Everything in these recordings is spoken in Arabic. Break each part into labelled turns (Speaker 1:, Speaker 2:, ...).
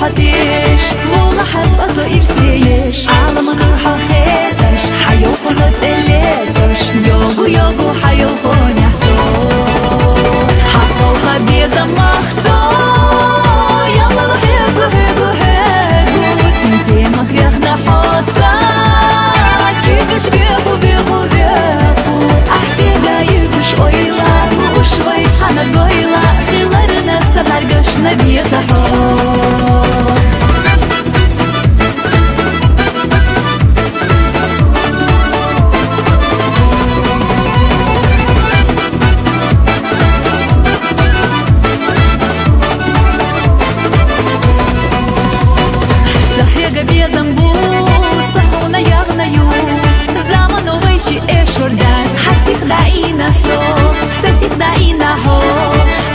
Speaker 1: حتيش والله حتصو إرسيش عالم نروح خيتش حيوخو نتقلتش يوغو يوغو حيوخو نحسو حقو خبيزة مخصو يلا بهيغو هيغو هيغو سنتي مخيخنا حوصا كيكش بيغو بيغو بيغو أحسي دايتش أويلا وشوي تحنا قويلا خيلارنا سبرقشنا بيغو بيا ذنبو صحونا يغنيو زمن ويشي ايش وردات حسيخ داينا سو سسيخ داينا هو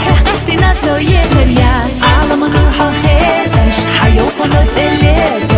Speaker 1: حقستنا سو يتريات عالم نروح خيتش حيوخو نتقلت